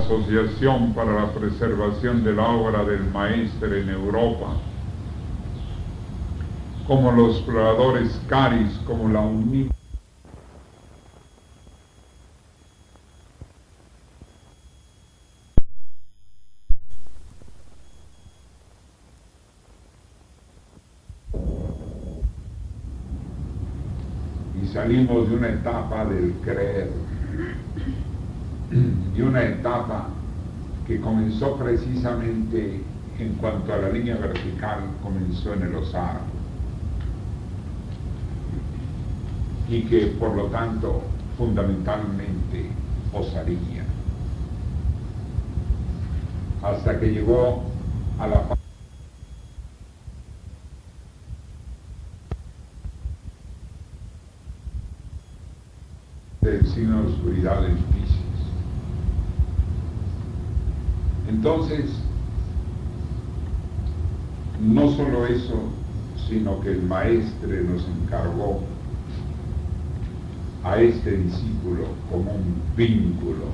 Asociación para la Preservación de la Obra del Maestre en Europa, como los exploradores CARIS, como la UNIT, y salimos de una etapa del creer, y una etapa que comenzó precisamente en cuanto a la línea vertical, comenzó en el Osar, y que por lo tanto fundamentalmente osaría, hasta que llegó a la del signo de oscuridad del Piscis. Entonces, no solo eso, sino que el maestre nos encargó a este discípulo como un vínculo,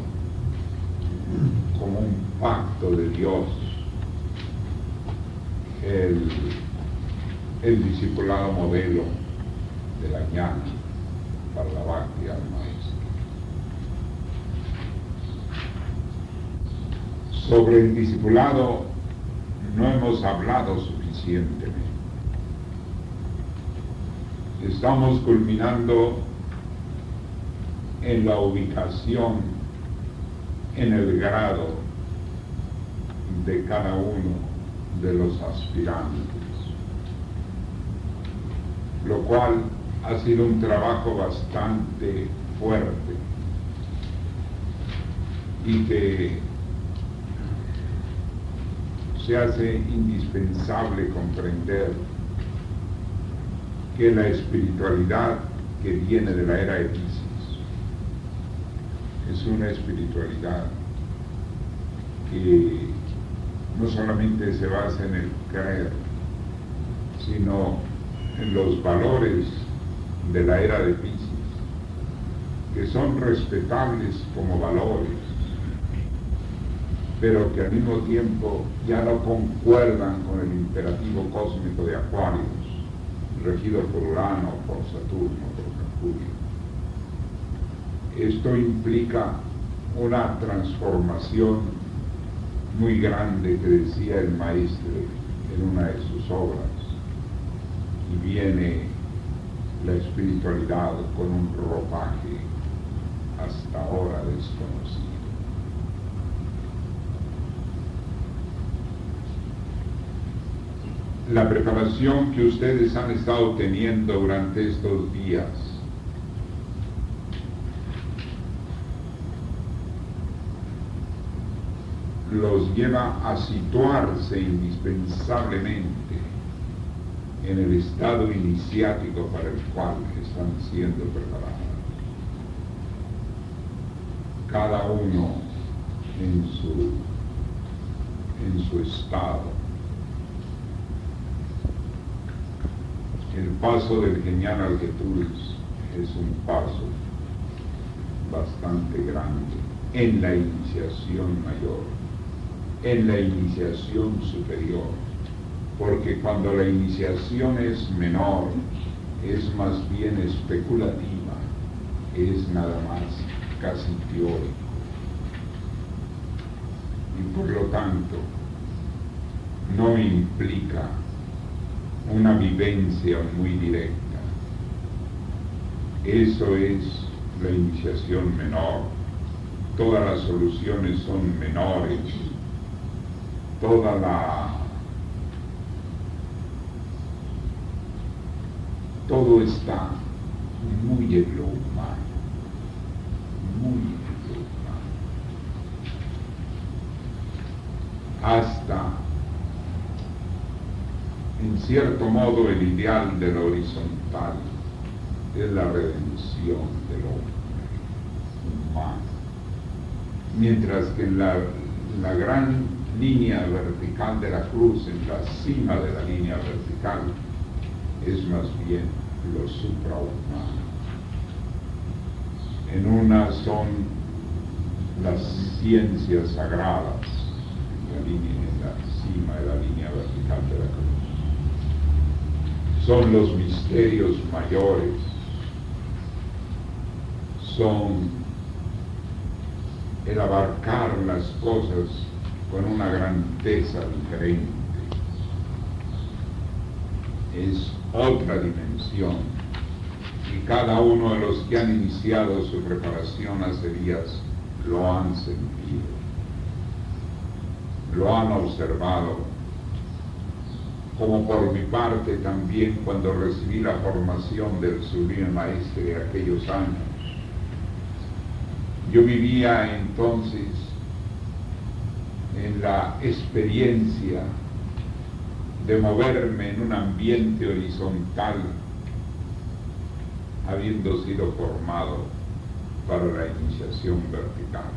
como un pacto de Dios, el discipulado modelo de la ñana para la bhakti al maestro. Sobre el discipulado no hemos hablado suficientemente. Estamos culminando en la ubicación, en el grado de cada uno de los aspirantes, lo cual ha sido un trabajo bastante fuerte y que se hace indispensable comprender que la espiritualidad que viene de la era de Piscis es una espiritualidad que no solamente se basa en el creer, sino en los valores de la era de Piscis, que son respetables como valores, pero que al mismo tiempo ya no concuerdan con el imperativo cósmico de Acuarios, regido por Urano, por Saturno, por Mercurio. Esto implica una transformación muy grande que decía el maestre en una de sus obras, y viene la espiritualidad con un ropaje hasta ahora desconocido. La preparación que ustedes han estado teniendo durante estos días los lleva a situarse indispensablemente en el estado iniciático para el cual están siendo preparados. Cada uno en su estado. El paso del Genial al Getuls es un paso bastante grande en la iniciación mayor, en la iniciación superior, porque cuando la iniciación es menor, es más bien especulativa, es nada más casi teórico, y por lo tanto no implica una vivencia muy directa. Eso es la iniciación menor. Todas las soluciones son menores. Todo está muy en lo humano, muy en lo humano. Hasta, en cierto modo, el ideal de lo horizontal es la redención del hombre humano, mientras que en la gran línea vertical de la cruz, en la cima de la línea vertical, es más bien lo suprahumano. En una son las ciencias sagradas en la cima de la línea vertical de la cruz. Son los misterios mayores, son el abarcar las cosas con una grandeza diferente. Es otra dimensión, y cada uno de los que han iniciado su preparación hace días lo han sentido, lo han observado, como por mi parte también cuando recibí la formación del Sublime Maestre de aquellos años. Yo vivía entonces en la experiencia de moverme en un ambiente horizontal, habiendo sido formado para la iniciación vertical.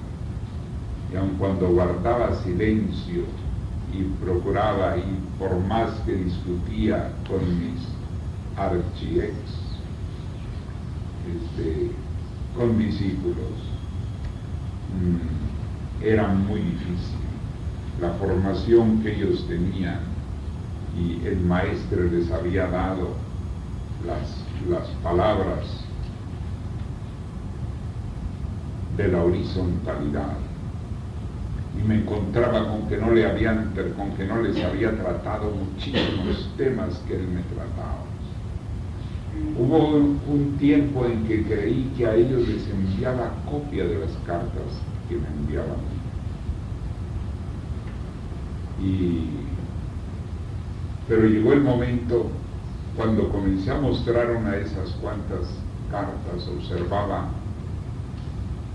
Y aun cuando guardaba silencio y procuraba, y por más que discutía con mis archiex, con discípulos, era muy difícil. La formación que ellos tenían y el maestre les había dado las palabras de la horizontalidad, y me encontraba con que no les había tratado muchísimos temas que él me trataba. Hubo un tiempo en que creí que a ellos les enviaba copia de las cartas que me enviaban. Pero llegó el momento cuando comencé a mostrar una de esas cuantas cartas, observaba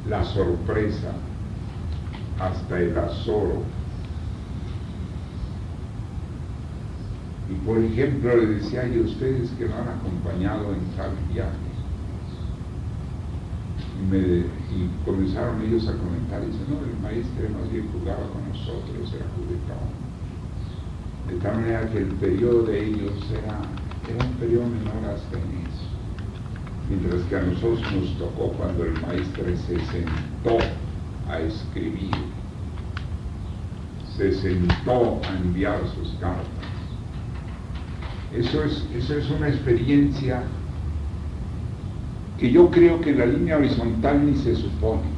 la sorpresa, hasta el azoro. Y por ejemplo le decía: "Ay, ustedes que lo han acompañado en tal viaje", y comenzaron ellos a comentar, y dicen: "No, el maestre más bien jugaba con nosotros, era juguetón", de tal manera que el periodo de ellos era un periodo menor hasta en eso, mientras que a nosotros nos tocó cuando el maestre se sentó a escribir, se sentó a enviar sus cartas. Eso es una experiencia que yo creo que en la línea horizontal ni se supone.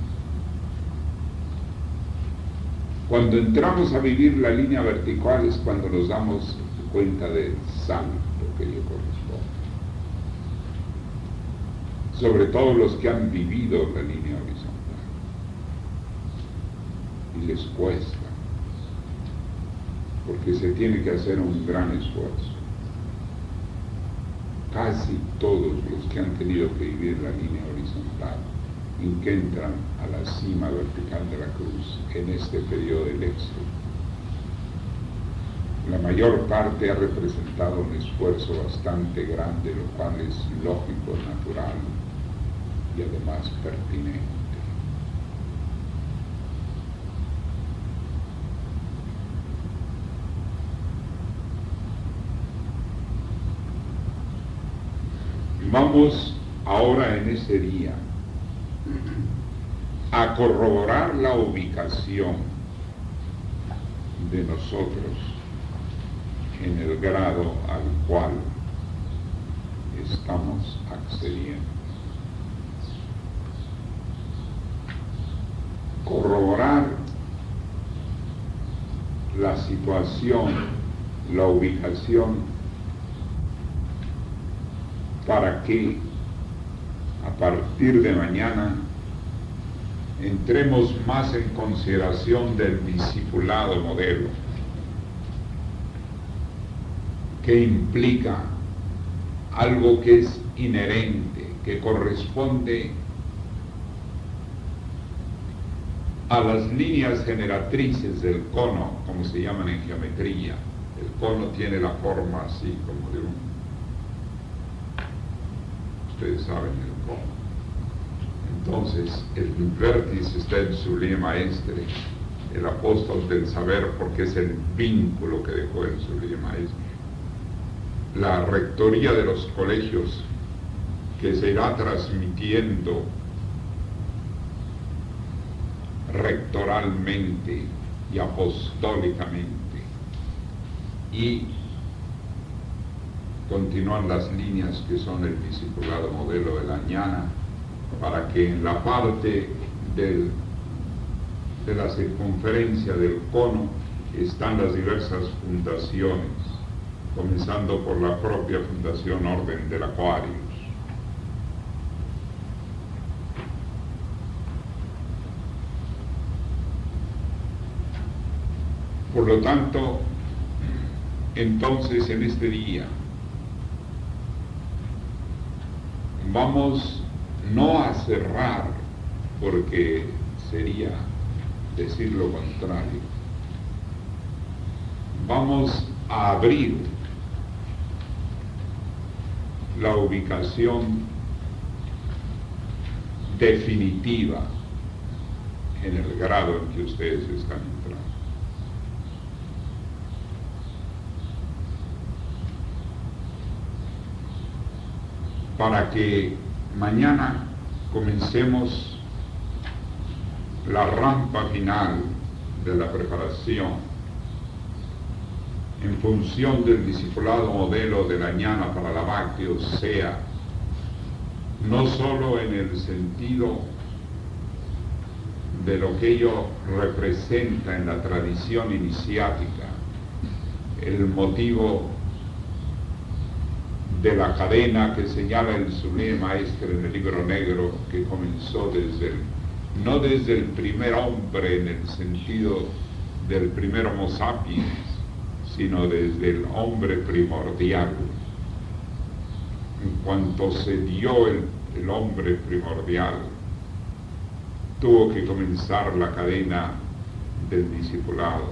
Cuando entramos a vivir la línea vertical es cuando nos damos cuenta del salto que ello corresponde. Sobre todo los que han vivido la línea horizontal. Y les cuesta, porque se tiene que hacer un gran esfuerzo. Casi todos los que han tenido que vivir la línea horizontal, en que entran a la cima vertical de la cruz en este periodo del éxodo, la mayor parte ha representado un esfuerzo bastante grande, lo cual es lógico, natural y además pertinente. Vamos ahora en ese día a corroborar la ubicación de nosotros en el grado al cual estamos accediendo. Corroborar la situación, la ubicación, para que a partir de mañana entremos más en consideración del discipulado modelo, que implica algo que es inherente, que corresponde a las líneas generatrices del cono, como se llaman en geometría. El cono tiene la forma así como de ustedes saben el cono. Entonces, el vértice está en su Sublime Maestre, el apóstol del saber, porque es el vínculo que dejó el Sublime Maestre. La rectoría de los colegios, que se irá transmitiendo rectoralmente y apostólicamente, y continúan las líneas que son el discipulado modelo de la ñana, para que en la parte de la circunferencia del cono están las diversas fundaciones, comenzando por la propia Fundación Orden del Aquarius. Por lo tanto, entonces en este día vamos no a cerrar, porque sería decir lo contrario, vamos a abrir la ubicación definitiva en el grado en que ustedes están entrando. Para que mañana comencemos la rampa final de la preparación en función del discipulado modelo de la ñana para la Bhakti, sea no solo en el sentido de lo que ello representa en la tradición iniciática, el motivo de la cadena que señala el Sublime Maestro en el Libro Negro, que comenzó no desde el primer hombre en el sentido del primer Homo sapiens, sino desde el hombre primordial. En cuanto se dio el hombre primordial, tuvo que comenzar la cadena del discipulado.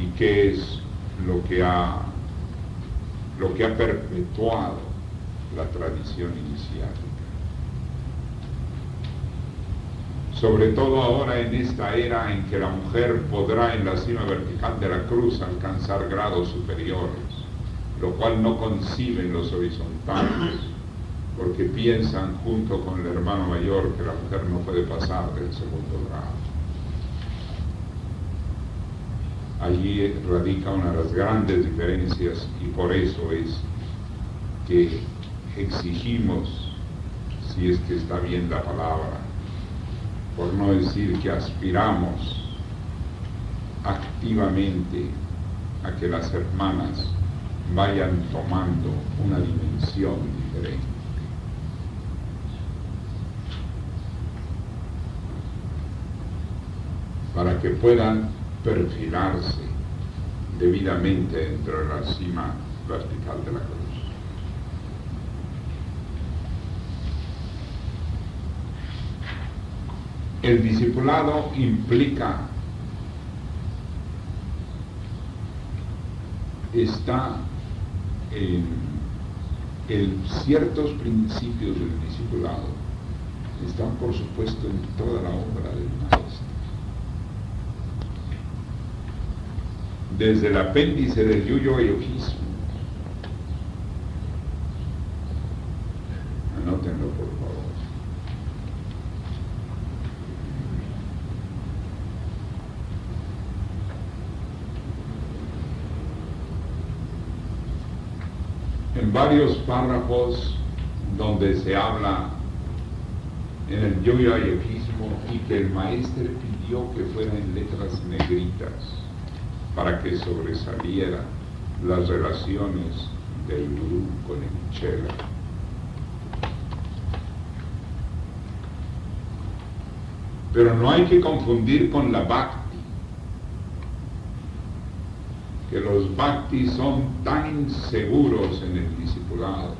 ¿Y qué es lo que ha perpetuado la tradición iniciática? Sobre todo ahora en esta era en que la mujer podrá en la cima vertical de la cruz alcanzar grados superiores, lo cual no conciben los horizontales, porque piensan junto con el hermano mayor que la mujer no puede pasar del segundo grado. Allí radica una de las grandes diferencias, y por eso es que exigimos, si es que está bien la palabra, por no decir que aspiramos activamente a que las hermanas vayan tomando una dimensión diferente. Para que puedan perfilarse debidamente dentro de la cima vertical de la cruz. El discipulado implica, está en ciertos principios del discipulado, están por supuesto en toda la obra del maestro. Desde el apéndice del yuyo-yogismo, anótenlo por favor. En varios párrafos donde se habla en el yuyo-yogismo y que el maestro pidió que fuera en letras negritas para que sobresalieran las relaciones del gurú con el chela. Pero no hay que confundir con la bhakti, que los bhaktis son tan inseguros en el discipulado,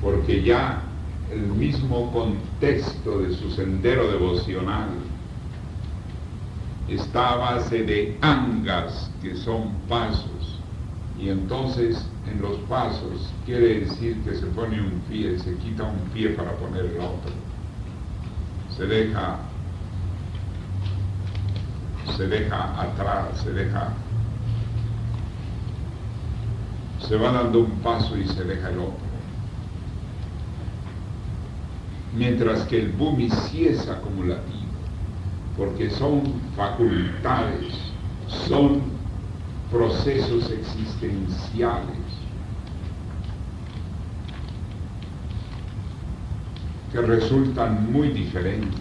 porque ya el mismo contexto de su sendero devocional está a base de angas, que son pasos, y entonces en los pasos quiere decir que se pone un pie, se quita un pie para poner el otro, se deja atrás, se va dando un paso y se deja el otro. mientras que el bumi sí es acumulativo, porque son facultades, son procesos existenciales que resultan muy diferentes.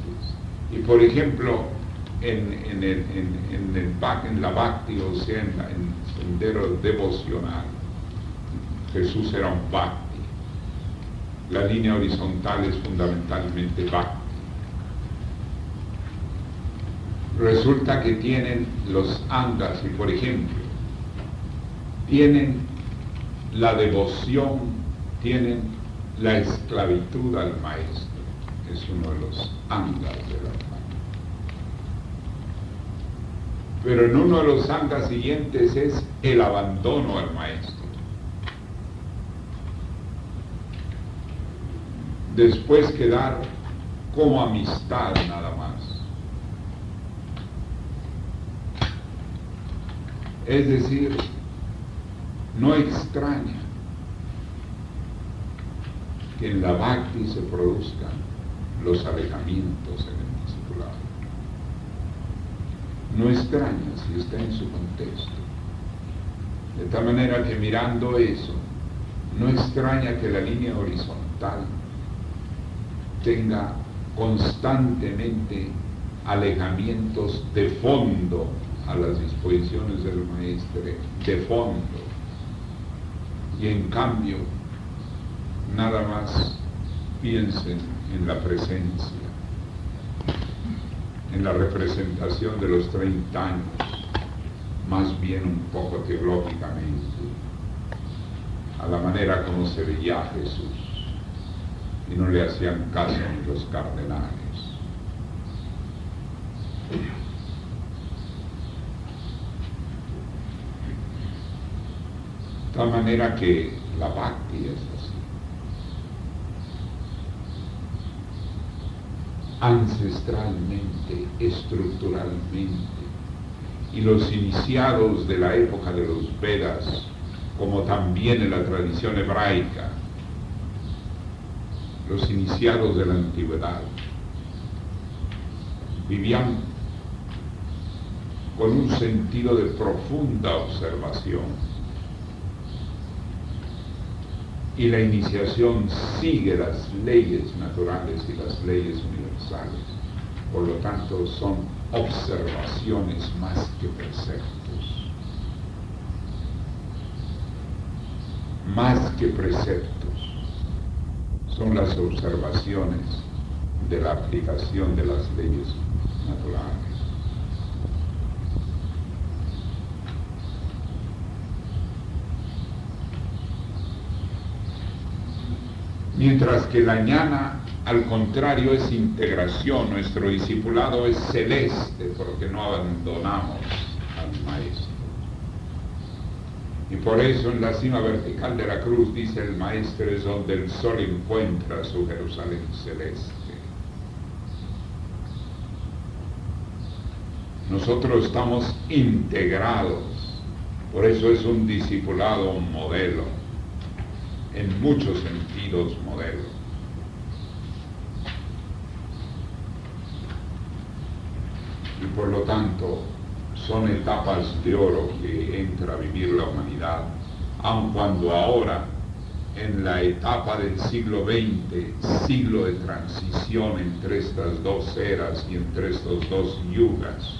Y por ejemplo, en la Bhakti, o sea, en el sendero devocional, Jesús era un Bhakti. La línea horizontal es fundamentalmente Bhakti. Resulta que tienen los angas, y por ejemplo, tienen la devoción, tienen la esclavitud al maestro. Es uno de los angas de la Bhakti. Pero en uno de los angas siguientes es el abandono al maestro. Después quedar como amistad nada más. Es decir, no extraña que en la Bhakti se produzcan los alejamientos en el discipulado. No extraña si está en su contexto. De tal manera que mirando eso, no extraña que la línea horizontal tenga constantemente alejamientos de fondo a las disposiciones del maestro, de fondo, y en cambio nada más piensen en la presencia, en la representación de los 30 años, más bien un poco teológicamente, a la manera como se veía a Jesús, y no le hacían caso ni los cardenales. De tal manera que la Bhakti es así. Ancestralmente, estructuralmente, y los iniciados de la época de los Vedas, como también en la tradición hebraica, los iniciados de la antigüedad, vivían con un sentido de profunda observación, y la iniciación sigue las leyes naturales y las leyes universales. Por lo tanto, son observaciones más que preceptos. Más que preceptos. Son las observaciones de la aplicación de las leyes naturales. Mientras que la ñana, al contrario, es integración. Nuestro discipulado es celeste porque no abandonamos al maestro. Y por eso en la cima vertical de la cruz dice el maestro es donde el sol encuentra su Jerusalén celeste. Nosotros estamos integrados, por eso es un discipulado, un modelo, en muchos sentidos modelo. Y por lo tanto son etapas de oro que entra a vivir la humanidad, aun cuando ahora, en la etapa del siglo XX, siglo de transición entre estas dos eras y entre estos dos yugas,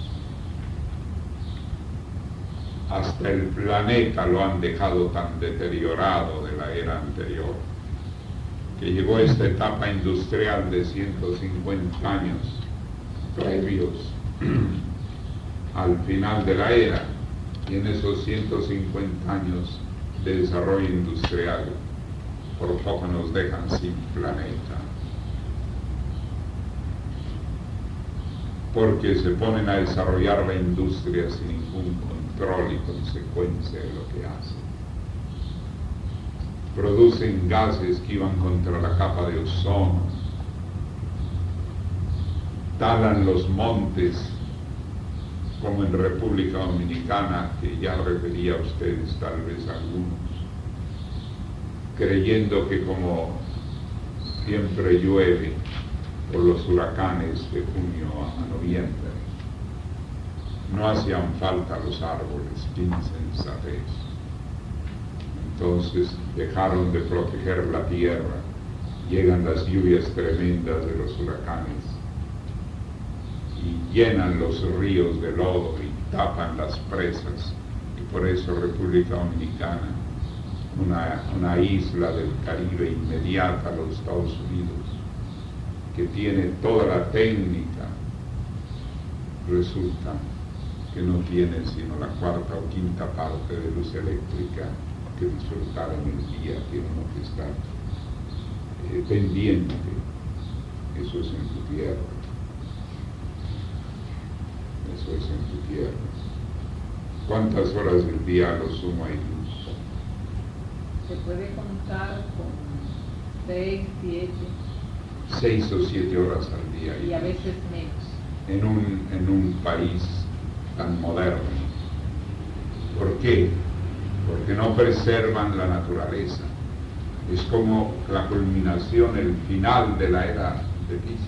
hasta el planeta lo han dejado tan deteriorado de la era anterior, que llegó a esta etapa industrial de 150 años previos al final de la era, y en esos 150 años de desarrollo industrial, por poco nos dejan sin planeta, porque se ponen a desarrollar la industria sin ningún control y consecuencia de lo que hacen. Producen gases que iban contra la capa de ozono, talan los montes, como en República Dominicana, que ya refería a ustedes tal vez algunos, creyendo que como siempre llueve, por los huracanes de junio a noviembre. No hacían falta los árboles, qué insensatez. Entonces dejaron de proteger la tierra, llegan las lluvias tremendas de los huracanes y llenan los ríos de lodo y tapan las presas. Y por eso República Dominicana, una isla del Caribe inmediata a los Estados Unidos, que tiene toda la técnica, resulta que no tiene sino la cuarta o quinta parte de luz eléctrica que disfrutar en el día, tiene uno que estar pendiente. Eso es en tu tierra. Eso es en tu tierra. ¿Cuántas horas del día a lo sumo hay luz? Se puede contar con 6, 7. 6 o 7 horas al día. Y a veces menos. En un país tan moderno. ¿Por qué? Porque no preservan la naturaleza. Es como la culminación, el final de la era de Piscis.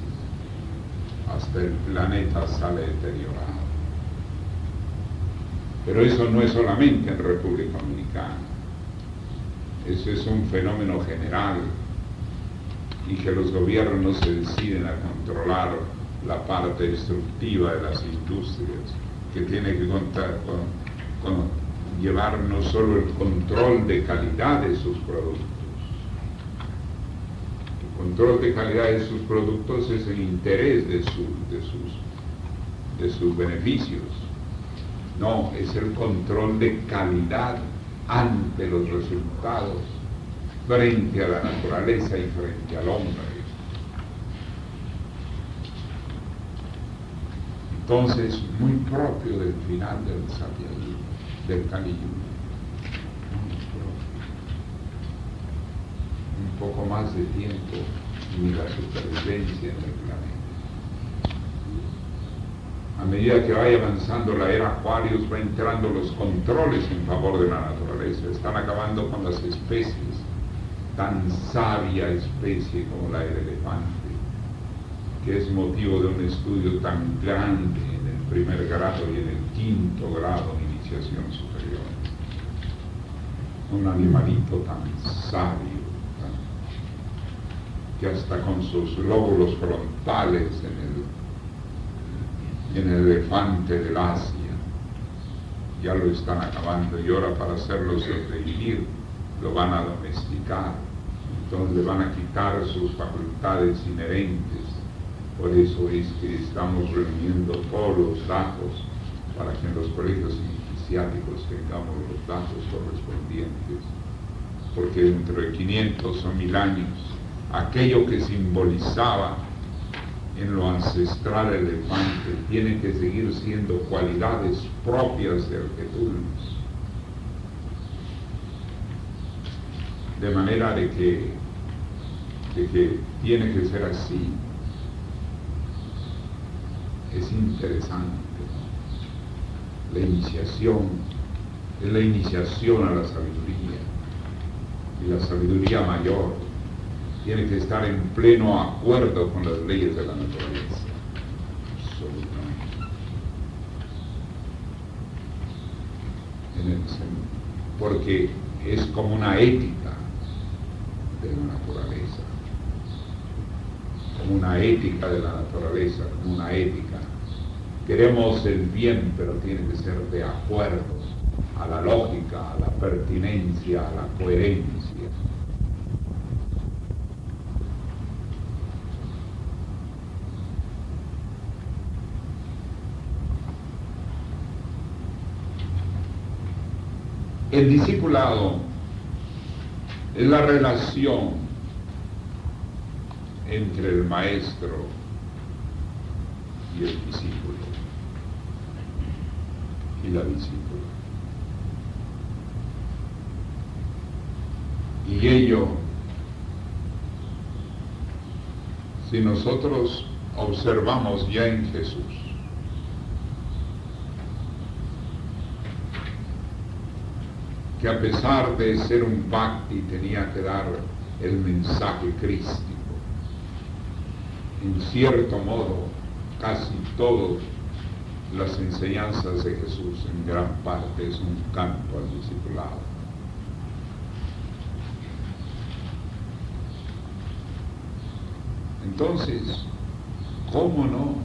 Hasta el planeta sale deteriorado. Pero eso no es solamente en República Dominicana. Eso es un fenómeno general, y que los gobiernos se deciden a controlar la parte destructiva de las industrias, que tiene que contar con llevar no solo el control de calidad de sus productos. El control de calidad de sus productos es el interés de sus beneficios. No, es el control de calidad ante los resultados, frente a la naturaleza y frente al hombre. Entonces, muy propio del final del Satyayuga, del Kali Yuga, muy propio. Un poco más de tiempo y la supervivencia en el planeta. A medida que vaya avanzando la era Aquarius, va entrando los controles en favor de la naturaleza. Están acabando con las especies, tan sabia especie como la del elefante, que es motivo de un estudio tan grande en el primer grado y en el quinto grado de iniciación superior. Un animalito tan sabio, que hasta con sus lóbulos frontales en el elefante del Asia ya lo están acabando, y ahora para hacerlo sobrevivir lo van a domesticar. Entonces le van a quitar sus facultades inherentes. Por eso es que estamos reuniendo todos los datos para que en los colegios iniciáticos tengamos los datos correspondientes, porque dentro de 500 o 1000 años aquello que simbolizaba en lo ancestral el elefante tiene que seguir siendo cualidades propias del Getulmus. De manera de que tiene que ser así. Es interesante, ¿no? La iniciación es la iniciación a la sabiduría, y la sabiduría mayor tiene que estar en pleno acuerdo con las leyes de la naturaleza. Absolutamente. Porque es como una ética de la naturaleza, como una ética de la naturaleza, como una ética. Queremos el bien, pero tiene que ser de acuerdo a la lógica, a la pertinencia, a la coherencia. El discipulado es la relación entre el maestro y el discípulo y la discípula. Y ello, si nosotros observamos ya en Jesús, que a pesar de ser un bhakti tenía que dar el mensaje crístico, en cierto modo, casi todas las enseñanzas de Jesús, en gran parte, es un canto al discipulado. Entonces, ¿cómo no?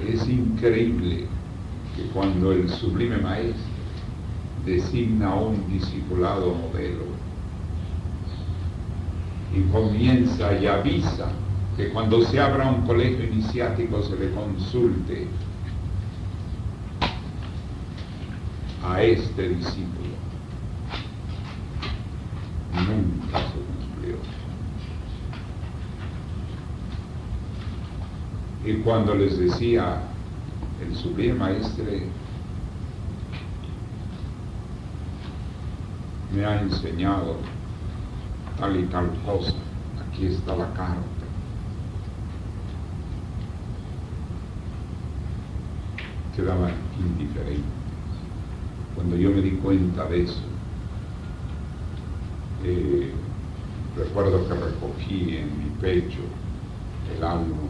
Es increíble que cuando el Sublime Maestro designa a un discipulado modelo y comienza y avisa que cuando se abra un colegio iniciático se le consulte a este discípulo, nunca se cumplió. Y cuando les decía el Sublime Maestre, me ha enseñado tal y tal cosa, aquí está la carta. Quedaban indiferentes. Cuando yo me di cuenta de eso, recuerdo que recogí en mi pecho el álbum,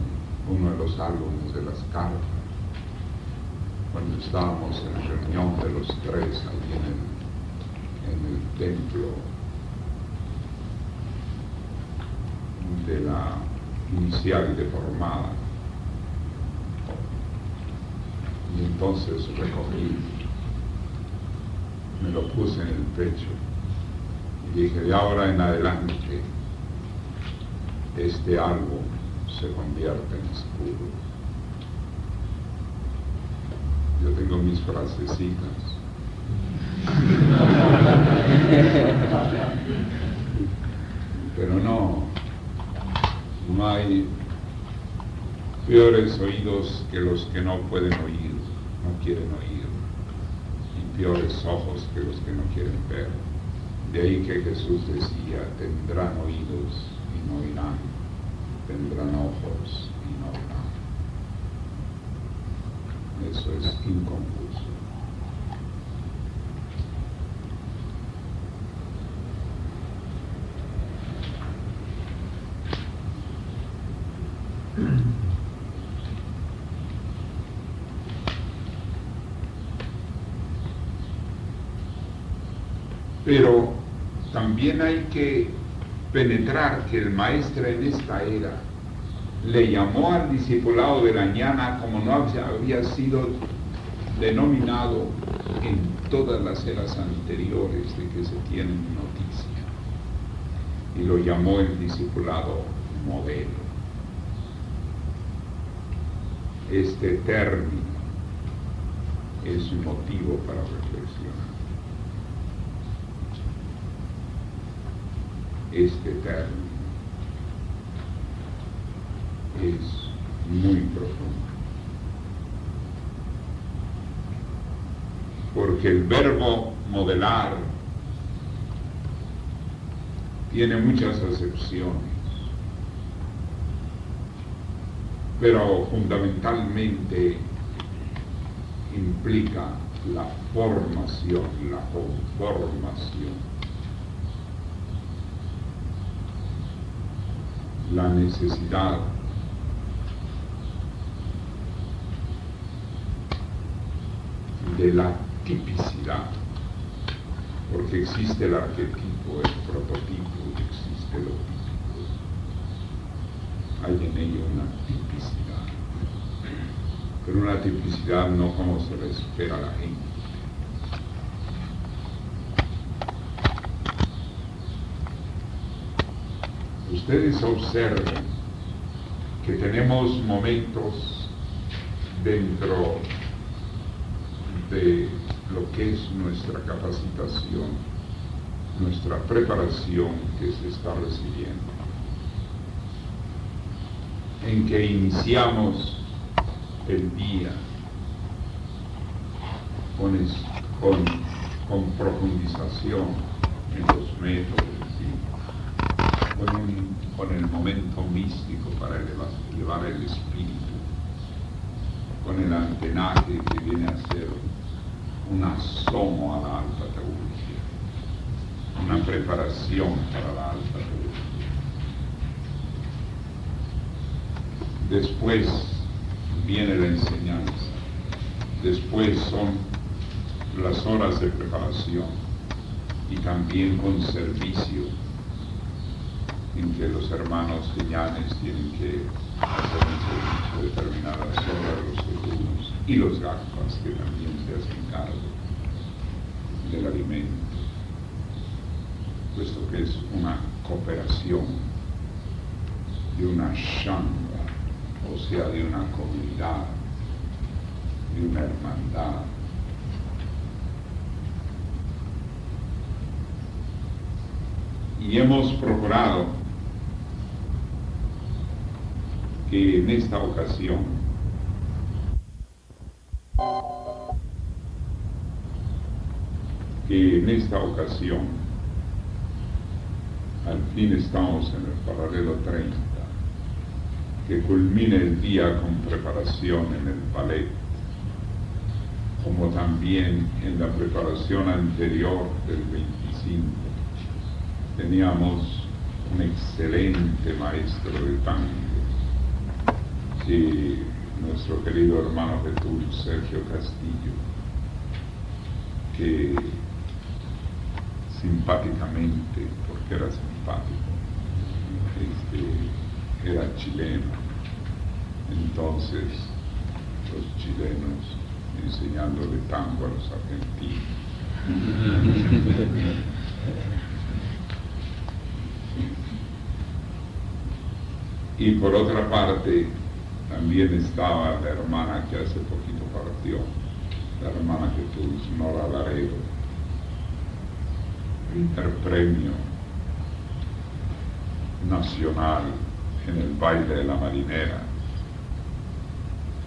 uno de los álbumes de las cartas, cuando estábamos en reunión de los tres allí en el templo de la inicial y de formada. Y entonces recogí, me lo puse en el pecho y dije, de ahora en adelante este álbum se convierte en escudo. Yo tengo mis frasecitas. Pero no hay peores oídos que los que no pueden oír, no quieren oír, y peores ojos que los que no quieren ver. De ahí que Jesús decía, tendrán oídos y no oirán, tendrán ojos y no verán. Eso es inconfuso. Pero también hay que penetrar que el Maestro en esta era le llamó al discipulado de la ñana como no había sido denominado en todas las eras anteriores de que se tienen noticia, y lo llamó el discipulado modelo. Este término es un motivo para reflexionar. Este término es muy profundo, porque el verbo modelar tiene muchas acepciones, pero fundamentalmente implica la formación, la conformación, la necesidad de la tipicidad, porque existe el arquetipo, el prototipo, y existe lo típico. Hay en ello una tipicidad, pero una tipicidad no como se le espera a la gente. Ustedes observen que tenemos momentos dentro de lo que es nuestra capacitación, nuestra preparación que se está recibiendo, en que iniciamos el día con profundización en los métodos, con el momento místico para elevar el espíritu, con el antenaje que viene a ser un asomo a la alta teología, una preparación para la alta teología. Después viene la enseñanza. Después son las horas de preparación y también con servicio, en que los hermanos señales tienen que hacer un servicio de determinadas horas, los turnos, y los gafas que también se hacen cargo del alimento, puesto que es una cooperación de una shanga, o sea, de una comunidad, de una hermandad. Y hemos procurado que en esta ocasión al fin estamos en el paralelo 30, que culmine el día con preparación en el ballet, como también en la preparación anterior del 25. Teníamos un excelente maestro de tango, nuestro querido hermano Jesús Sergio Castillo, que simpáticamente, porque era simpático, era chileno. Entonces los chilenos enseñándole tango a los argentinos. Y por otra parte, también estaba la hermana que hace poquito partió, la hermana Jesús Nora Laredo, primer premio nacional en el baile de la marinera,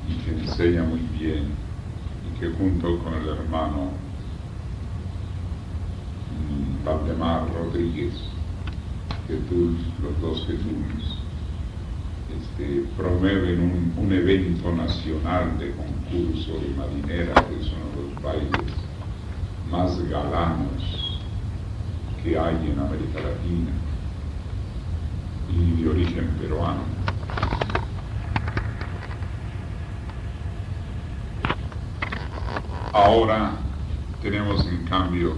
y que enseña muy bien, y que junto con el hermano Valdemar Rodríguez, Jesús, los dos Jesús, promueven un evento nacional de concurso de marinera, que es uno de los bailes más galanos que hay en América Latina y de origen peruano. Ahora tenemos en cambio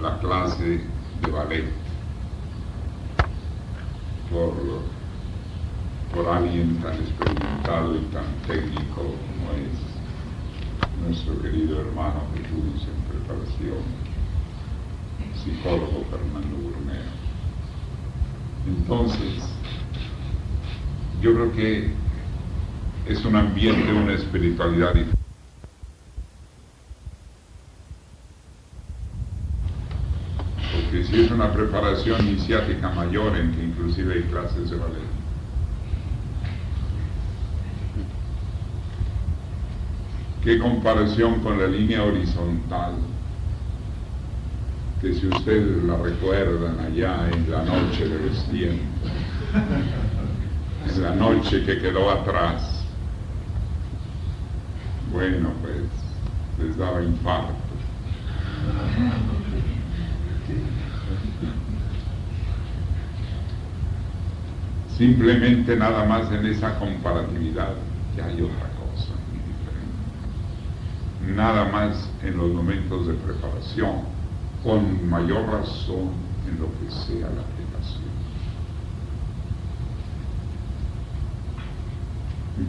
la clase de ballet por alguien tan experimentado y tan técnico como es nuestro querido hermano Jesús en preparación, psicólogo Fernando Brunero. Entonces, yo creo que es un ambiente, una espiritualidad diferente. Porque si es una preparación iniciática mayor en que inclusive hay clases de ballet, qué comparación con la línea horizontal, que si ustedes la recuerdan allá en la noche de los tiempos, en la noche que quedó atrás, bueno, pues les daba infarto. Simplemente nada más en esa comparatividad que hay otra cosa muy diferente. Nada más en los momentos de preparación, con mayor razón en lo que sea la aplicación.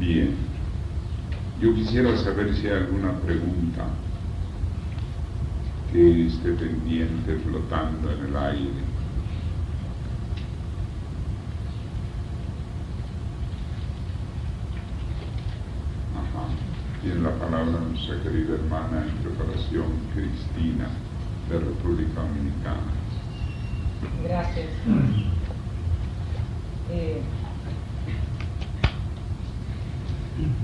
Bien, yo quisiera saber si hay alguna pregunta que esté pendiente, flotando en el aire. Tiene la palabra nuestra querida hermana en preparación, Cristina, de República Dominicana. Gracias.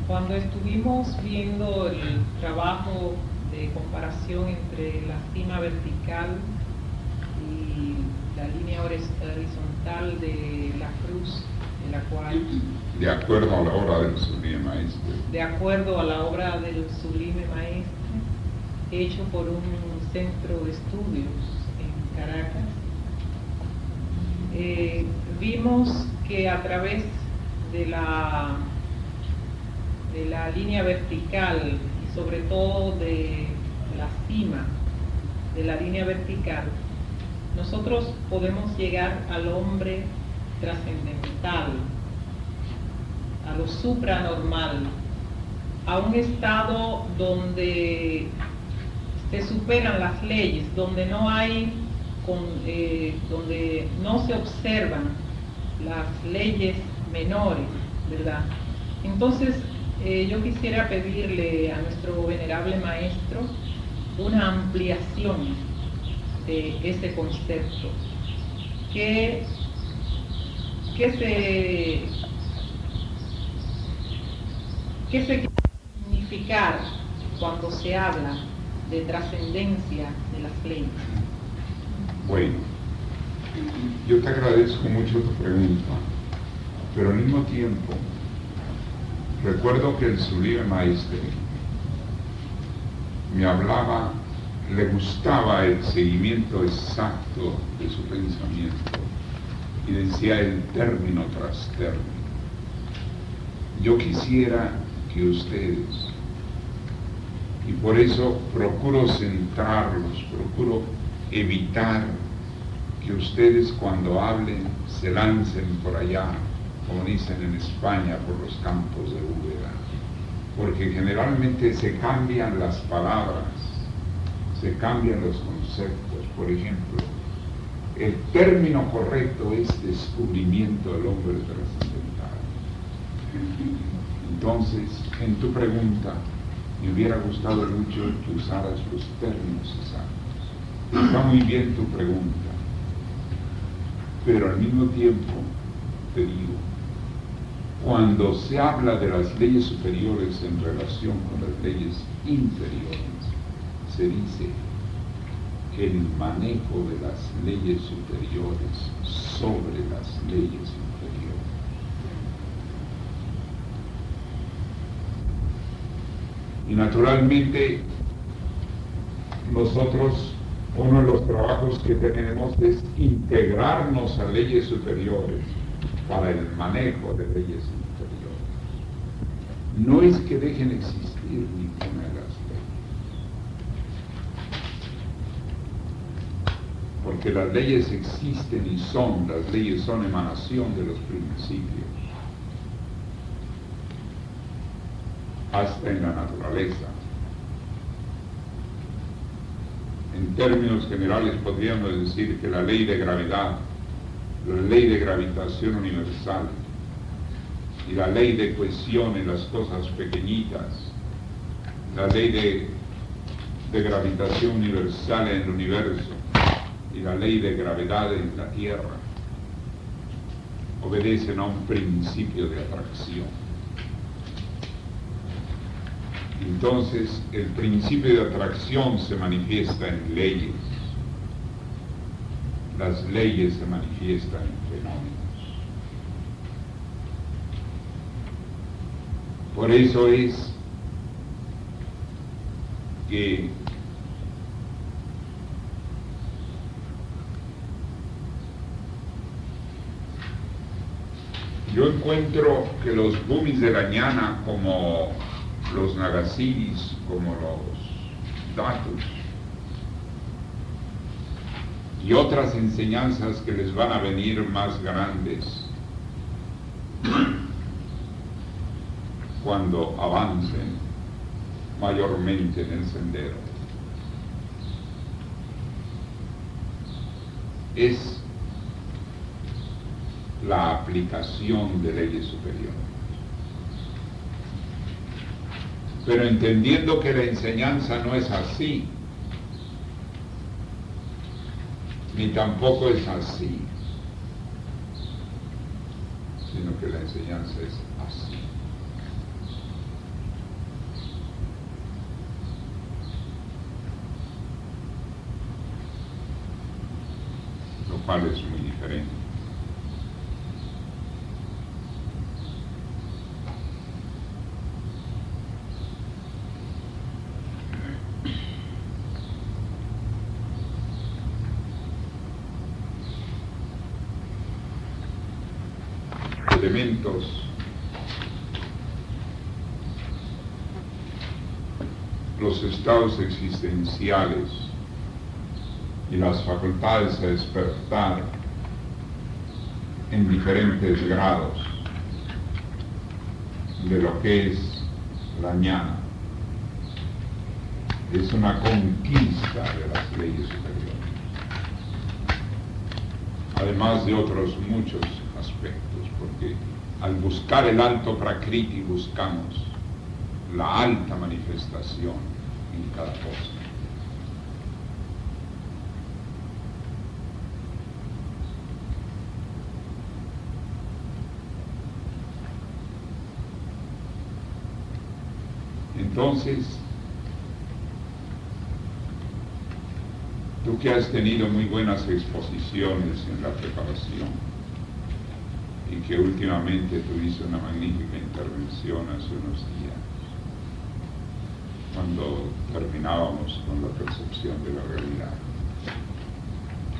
Cuando estuvimos viendo el trabajo de comparación entre la cima vertical y la línea horizontal de la cruz, en la cual, de acuerdo a la obra del Sublime Maestre, hecho por un centro de estudios en Caracas, vimos que a través de la línea vertical y sobre todo de la cima de la línea vertical, nosotros podemos llegar al hombre trascendental, a lo supranormal, a un estado donde se superan las leyes, donde no hay, donde no se observan las leyes menores, ¿verdad? Entonces, yo quisiera pedirle a nuestro venerable maestro una ampliación de ese concepto. ¿Qué se quiere significar cuando se habla de trascendencia de las leyes? Bueno, yo te agradezco mucho tu pregunta, pero al mismo tiempo recuerdo que el Sublime Maestre me hablaba, le gustaba el seguimiento exacto de su pensamiento y decía el término tras término. Yo quisiera que ustedes, y por eso procuro centrarlos, procuro evitar que ustedes cuando hablen se lancen por allá, como dicen en España, por los campos de Úbeda, porque generalmente se cambian las palabras, se cambian los conceptos. Por ejemplo, el término correcto es descubrimiento del hombre trascendental. Entonces, en tu pregunta, me hubiera gustado mucho que usaras los términos exactos. Está muy bien tu pregunta, pero al mismo tiempo te digo, cuando se habla de las leyes superiores en relación con las leyes inferiores, se dice el manejo de las leyes superiores sobre las leyes inferiores. Y naturalmente nosotros, uno de los trabajos que tenemos es integrarnos a leyes superiores para el manejo de leyes inferiores. No es que dejen existir ninguna de las leyes, porque las leyes existen y las leyes son emanación de los principios, hasta en la naturaleza. En términos generales podríamos decir que la ley de gravedad, la ley de gravitación universal y la ley de cohesión en las cosas pequeñitas, la ley de gravitación universal en el universo y la ley de gravedad en la Tierra obedecen a un principio de atracción. Entonces, el principio de atracción se manifiesta en leyes. Las leyes se manifiestan en fenómenos. Por eso es que yo encuentro que los Bhumis de la Ñana, como los Nagasiris, como los Datus, y otras enseñanzas que les van a venir más grandes cuando avancen mayormente en el sendero, es la aplicación de leyes superiores. Pero entendiendo que la enseñanza no es así, ni tampoco es así, sino que la enseñanza es así. Lo cual es muy diferente. Elementos los estados existenciales y las facultades a despertar en diferentes grados de lo que es la ñana. Es una conquista de las leyes superiores, además de otros muchos aspectos, porque al buscar el alto prakriti buscamos la alta manifestación en cada cosa. Entonces, tú que has tenido muy buenas exposiciones en la preparación y que últimamente tuviste una magnífica intervención hace unos días, cuando terminábamos con la percepción de la realidad.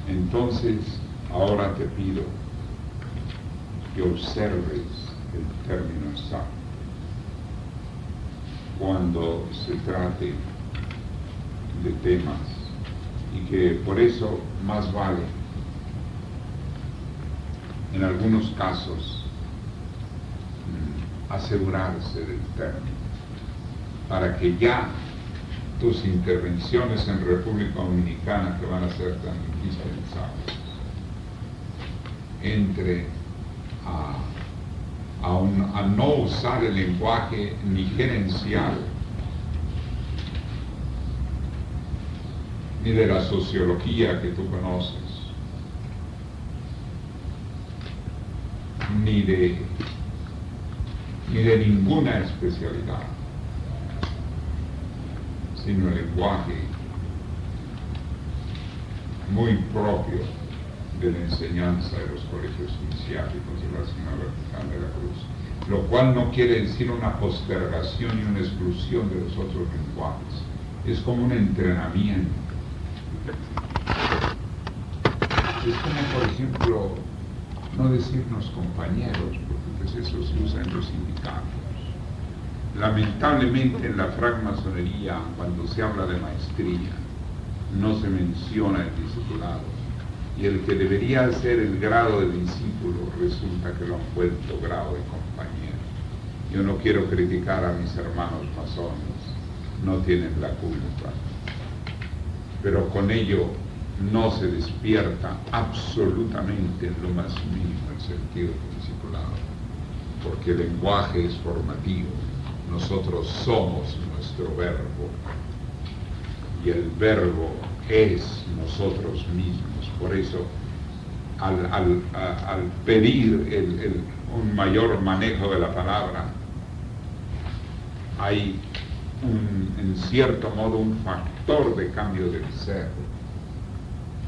Entonces, ahora te pido que observes el término exacto cuando se trate de temas, y que por eso más vale en algunos casos asegurarse del término, para que ya tus intervenciones en República Dominicana, que van a ser tan indispensables, entre a no usar el lenguaje ni gerencial, ni de la sociología que tú conoces, ni de ninguna especialidad, sino el lenguaje muy propio de la enseñanza de los colegios iniciáticos de la Sima Vertical de la Cruz, lo cual no quiere decir una postergación y una exclusión de los otros lenguajes, es como un entrenamiento. Es como, por ejemplo, no decirnos compañeros, porque pues eso se usa en los sindicatos. Lamentablemente en la francmasonería, cuando se habla de maestría, no se menciona el discipulado, y el que debería ser el grado de discípulo resulta que lo han vuelto grado de compañero. Yo no quiero criticar a mis hermanos masones, no tienen la culpa, pero con ello no se despierta absolutamente en lo más mínimo el sentido del discipulado, porque el lenguaje es formativo. Nosotros somos nuestro verbo y el verbo es nosotros mismos. Por eso, al pedir un mayor manejo de la palabra, hay en cierto modo un factor de cambio del ser,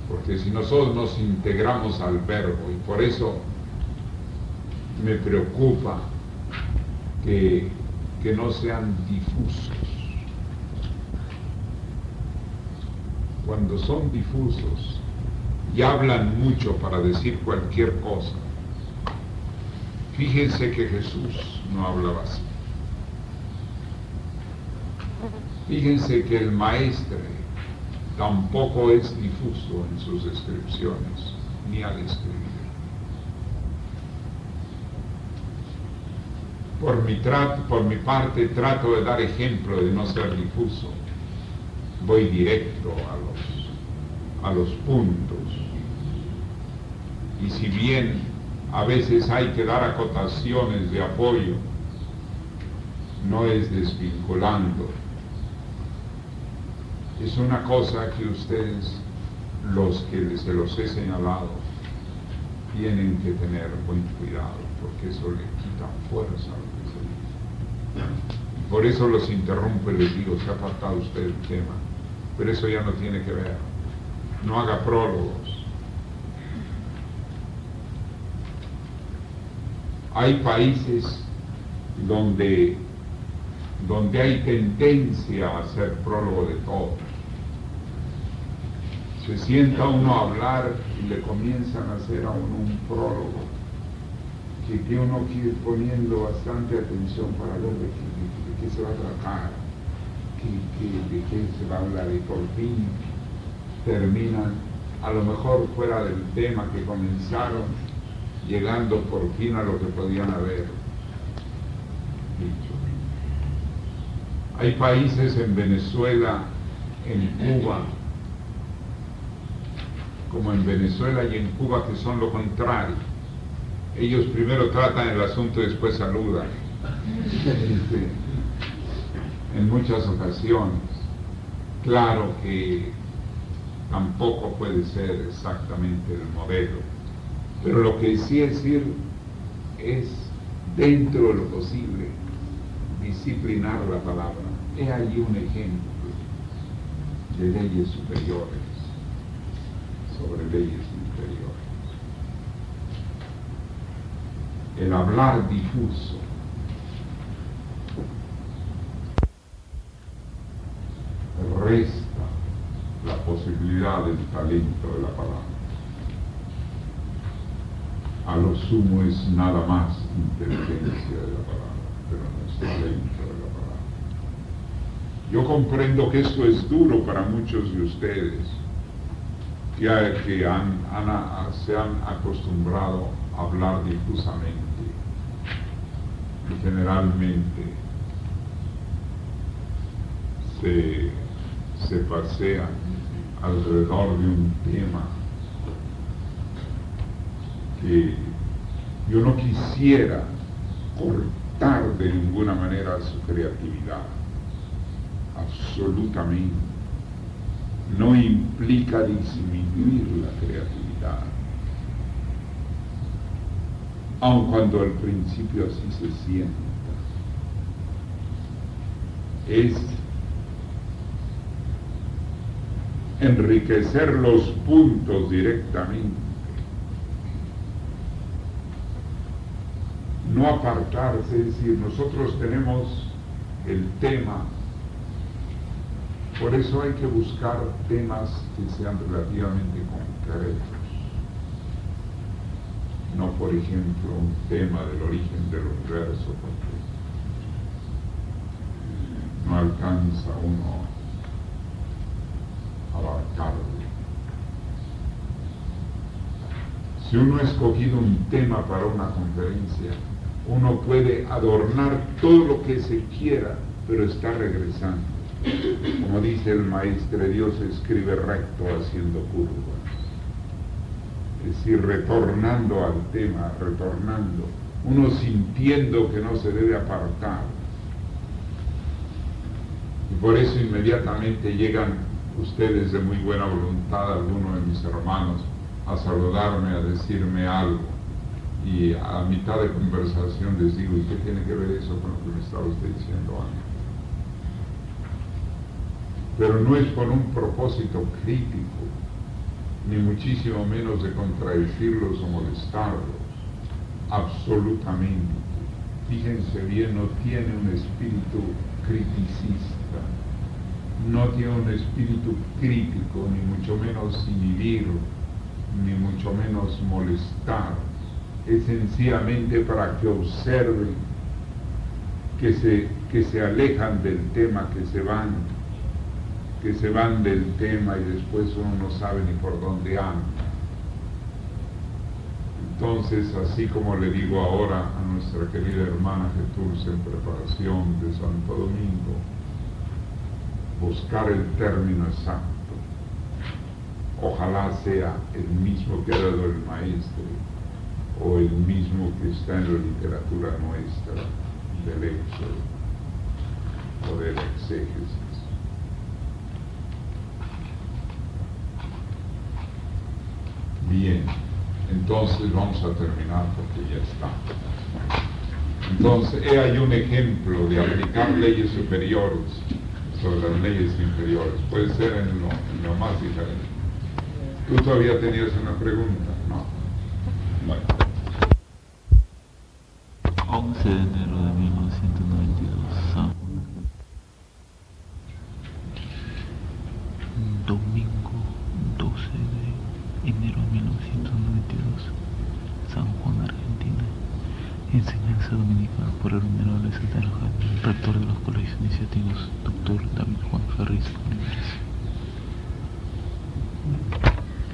porque si nosotros nos integramos al verbo, y por eso me preocupa que no sean difusos. Cuando son difusos y hablan mucho para decir cualquier cosa, fíjense que Jesús no hablaba así. Fíjense que el maestre tampoco es difuso en sus descripciones, ni al escribir. Por mi parte trato de dar ejemplo de no ser difuso. Voy directo a los puntos. Y si bien a veces hay que dar acotaciones de apoyo, no es desvinculando. Es una cosa que ustedes, los que se los he señalado, tienen que tener buen cuidado, porque eso le quita fuerza a lo que se dice. Y por eso los interrumpo y les digo, se ha faltado usted el tema, pero eso ya no tiene que ver. No haga prólogos. Hay países donde hay tendencia a hacer prólogo de todo. Se sienta uno a hablar y le comienzan a hacer a uno un prólogo que uno quiere ir poniendo bastante atención para ver de qué se va a tratar, de qué se va a hablar y por fin terminan, a lo mejor fuera del tema que comenzaron, llegando por fin a lo que podían haber dicho. Hay países en Venezuela, en Cuba, como en Venezuela y en Cuba, que son lo contrario. Ellos primero tratan el asunto y después saludan. En muchas ocasiones. Claro que tampoco puede ser exactamente el modelo, pero lo que sí es decir es, dentro de lo posible, disciplinar la palabra. He allí un ejemplo de leyes superiores sobre leyes inferiores. El hablar difuso resta la posibilidad del talento de la palabra. A lo sumo es nada más inteligencia de la palabra, pero no es talento de la palabra. Yo comprendo que esto es duro para muchos de ustedes que se han acostumbrado a hablar difusamente y generalmente se pasean alrededor de un tema que yo no quisiera cortar de ninguna manera su creatividad. Absolutamente. No implica disminuir la creatividad, aun cuando al principio así se sienta. Es enriquecer los puntos directamente, no apartarse. Es decir, nosotros tenemos el tema, por eso hay que buscar temas que sean relativamente concretos, no por ejemplo un tema del origen del universo, porque no alcanza uno abarcarlo. Si uno ha escogido un tema para una conferencia, uno puede adornar todo lo que se quiera, pero está regresando. Como dice el maestro, Dios escribe recto haciendo curvas. Es decir, retornando al tema, retornando, uno sintiendo que no se debe apartar. Y por eso inmediatamente llegan ustedes de muy buena voluntad, algunos de mis hermanos, a saludarme, a decirme algo, y a mitad de conversación les digo, ¿y qué tiene que ver eso con lo que me estaba usted diciendo antes? Pero no es con un propósito crítico, ni muchísimo menos de contradecirlos o molestarlos, absolutamente. Fíjense bien, no tiene un espíritu criticista, no tiene un espíritu crítico, ni mucho menos inhibir, ni mucho menos molestar. Es sencillamente para que observen que se alejan del tema, que se van del tema y después uno no sabe ni por dónde anda. Entonces, así como le digo ahora a nuestra querida hermana Jesús en preparación de Santo Domingo, buscar el término exacto. Ojalá sea el mismo que ha dado el maestro o el mismo que está en la literatura nuestra del Éxodo o del exégesis. Bien, entonces vamos a terminar porque ya está. Entonces, hay un ejemplo de aplicar leyes superiores sobre las leyes inferiores. Puede ser en lo más diferente. ¿Tú todavía tenías una pregunta? No. Bueno. 11 de enero de 1992, sábado. Domingo 12 de enero de 1992, San Juan, Argentina. Enseñanza dominical por el venerable Satán Jaime, rector de los colegios iniciativos, Dr. David Juan Ferriz Núñez.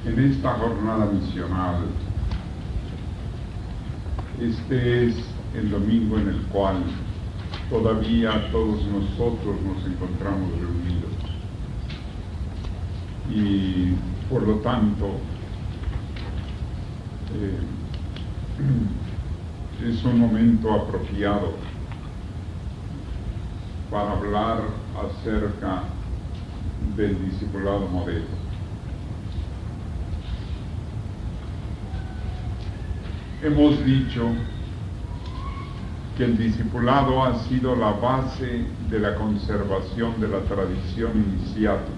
En esta jornada misional, este es el domingo en el cual todavía todos nosotros nos encontramos reunidos. Y por lo tanto, es un momento apropiado para hablar acerca del discipulado modelo. Hemos dicho que el discipulado ha sido la base de la conservación de la tradición iniciática.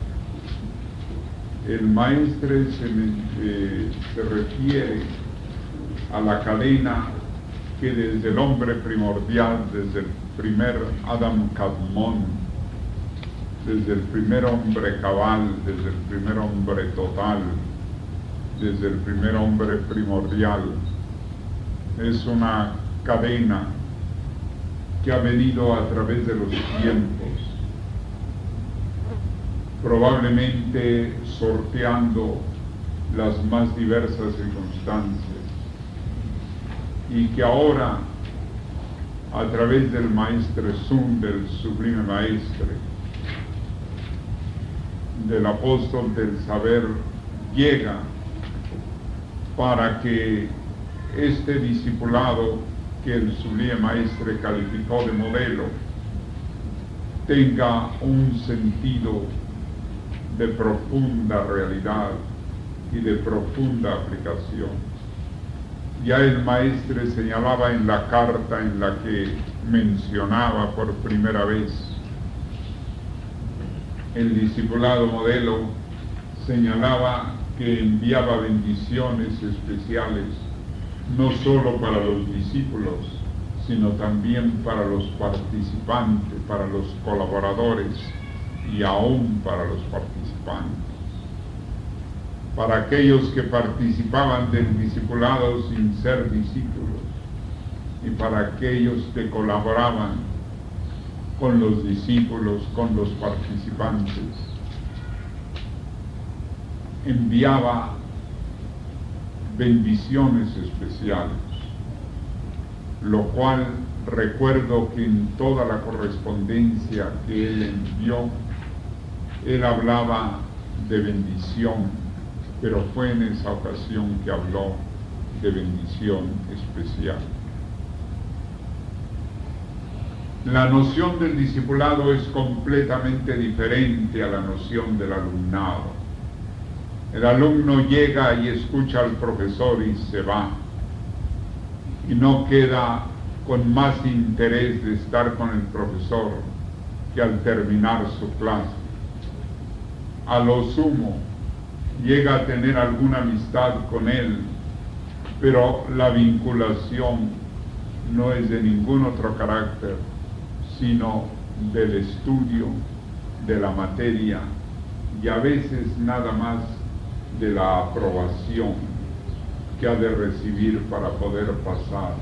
El maestre se refiere a la cadena que desde el hombre primordial, desde el primer Adam Kadmon, desde el primer hombre cabal, desde el primer hombre total, desde el primer hombre primordial, es una cadena que ha venido a través de los tiempos, probablemente sorteando las más diversas circunstancias, y que ahora, a través del Maestre Sun, del Sublime Maestre, del Apóstol del Saber, llega para que este discipulado que el Sublime Maestre calificó de modelo tenga un sentido de profunda realidad y de profunda aplicación. Ya el Maestre señalaba en la carta en la que mencionaba por primera vez el discipulado modelo, señalaba que enviaba bendiciones especiales no solo para los discípulos, sino también para los participantes, para los colaboradores y aún para los participantes. Para aquellos que participaban del discipulado sin ser discípulos y para aquellos que colaboraban con los discípulos, con los participantes. Enviaba bendiciones especiales, lo cual recuerdo que en toda la correspondencia que él envió, él hablaba de bendición, pero fue en esa ocasión que habló de bendición especial. La noción del discipulado es completamente diferente a la noción del alumnado. El alumno llega y escucha al profesor y se va, y no queda con más interés de estar con el profesor que al terminar su clase. A lo sumo, llega a tener alguna amistad con él, pero la vinculación no es de ningún otro carácter, sino del estudio de la materia y a veces nada más de la aprobación que ha de recibir para poder pasar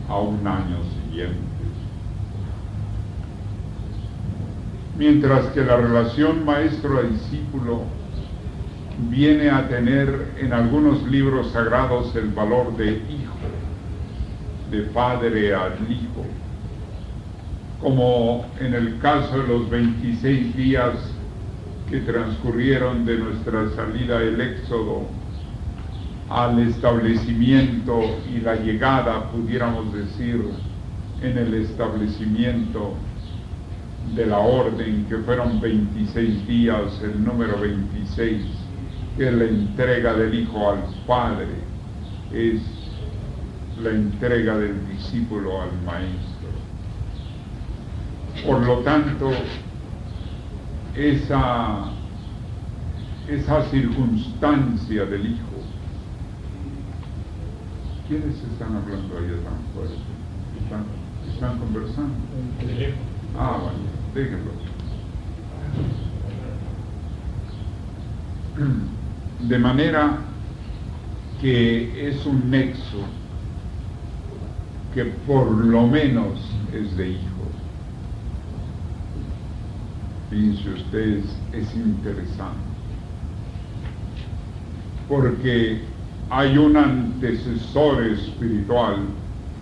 a un año siguiente. Mientras que la relación maestro a discípulo viene a tener en algunos libros sagrados el valor de hijo, de padre al hijo, como en el caso de los 26 días que transcurrieron de nuestra salida del Éxodo al establecimiento y la llegada, pudiéramos decir, en el establecimiento de la orden, que fueron 26 días, el número 26, que es la entrega del Hijo al Padre, es la entrega del discípulo al Maestro. Por lo tanto, esa circunstancia del Hijo. ¿Quiénes están hablando allá tan fuerte? ¿Están conversando? Ah, bueno, déjenlo. De manera que es un nexo que por lo menos es de hijos. Fíjense ustedes, es interesante, porque hay un antecesor espiritual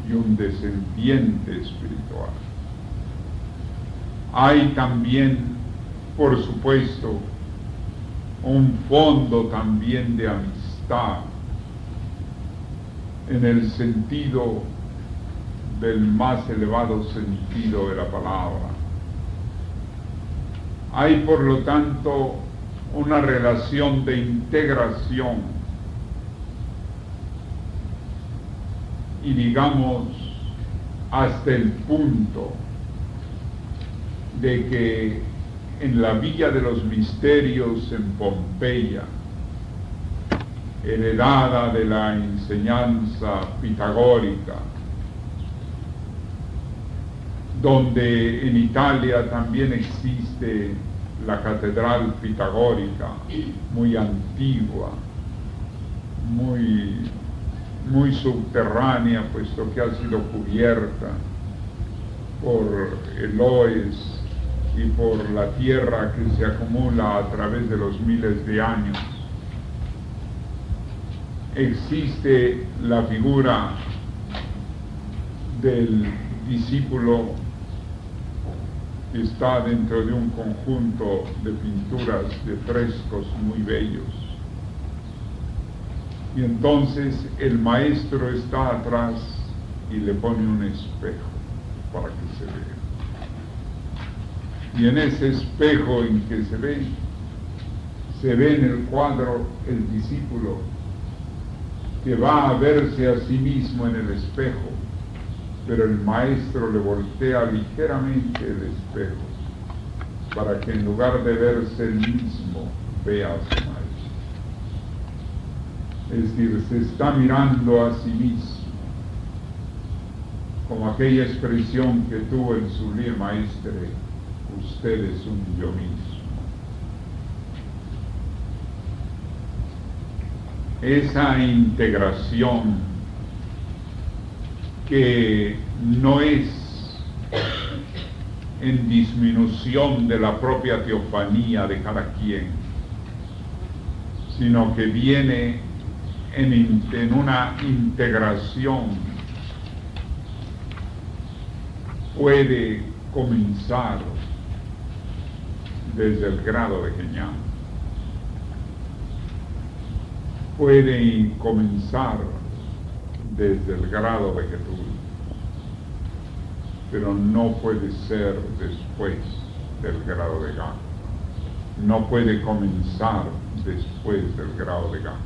y un descendiente espiritual. Hay también, por supuesto, un fondo también de amistad, en el sentido del más elevado sentido de la palabra. Hay, por lo tanto, una relación de integración y, digamos, hasta el punto de que en la Villa de los Misterios en Pompeya, heredada de la enseñanza pitagórica, donde en Italia también existe la catedral pitagórica, muy antigua, muy subterránea, puesto que ha sido cubierta por eloes y por la tierra que se acumula a través de los miles de años. Existe la figura del discípulo que está dentro de un conjunto de pinturas, de frescos muy bellos. Y entonces el maestro está atrás y le pone un espejo para que se vea. Y en ese espejo en que se ve en el cuadro el discípulo que va a verse a sí mismo en el espejo, pero el maestro le voltea ligeramente el espejo para que en lugar de verse él mismo, vea a su maestro. Es decir, se está mirando a sí mismo, como aquella expresión que tuvo el sublime maestre: usted es un yo mismo. Esa integración que no es en disminución de la propia teofanía de cada quien, sino que viene en una integración, puede comenzar desde el grado de Geñán, puede comenzar desde el grado de Getúlio, pero no puede ser después del grado de Gama, no puede comenzar después del grado de Gama.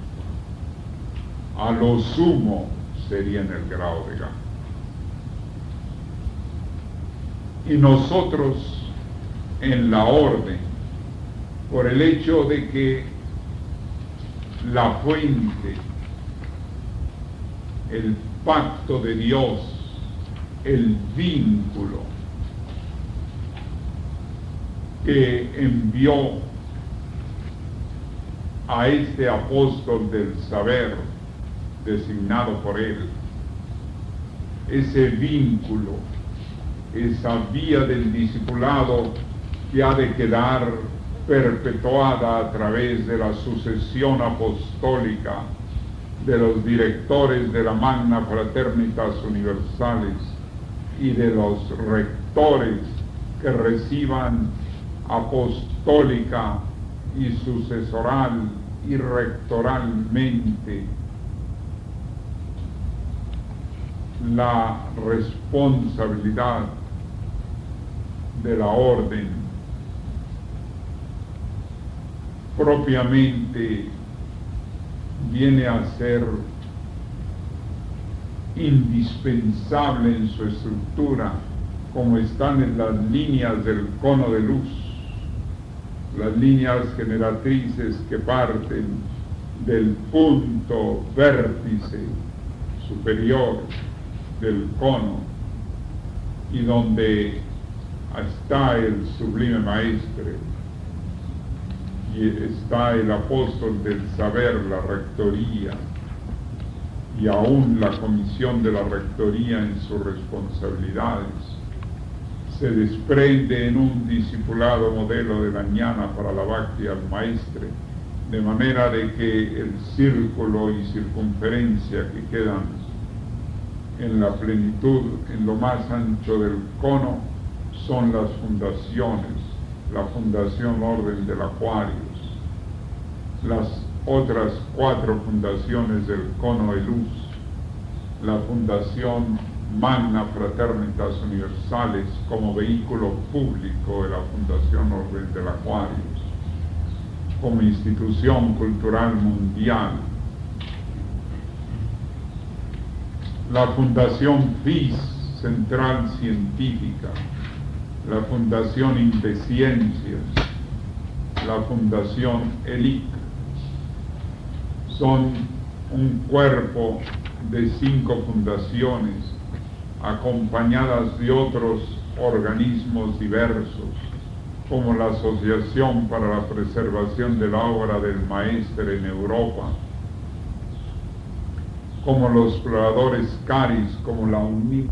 A lo sumo sería en el grado de Gama. Y nosotros en la orden, por el hecho de que la fuente, el pacto de Dios, el vínculo que envió a este apóstol del saber designado por él, ese vínculo, esa vía del discipulado que ha de quedar perpetuada a través de la sucesión apostólica de los directores de la Magna Fraternitas Universales y de los rectores que reciban apostólica y sucesoral y rectoralmente la responsabilidad de la orden, propiamente viene a ser indispensable en su estructura, como están en las líneas del cono de luz, las líneas generatrices que parten del punto vértice superior del cono y donde está el sublime maestre y está el apóstol del saber, la rectoría, y aún la Comisión de la Rectoría en sus responsabilidades, se desprende en un discipulado modelo de la ñana para la Bhakti al Maestre, de manera de que el círculo y circunferencia que quedan en la plenitud, en lo más ancho del cono, son las fundaciones, la Fundación Orden del Aquarius, las otras 4 fundaciones del cono de luz, la Fundación Magna Fraternitas Universales como vehículo público de la Fundación Orden del Aquarius, como institución cultural mundial, la Fundación FIS, Central Científica, la Fundación Indeciencias, la Fundación ELIC. Son un cuerpo de 5 fundaciones acompañadas de otros organismos diversos, como la Asociación para la Preservación de la Obra del Maestre en Europa, como los exploradores CARIS, como la UNIP.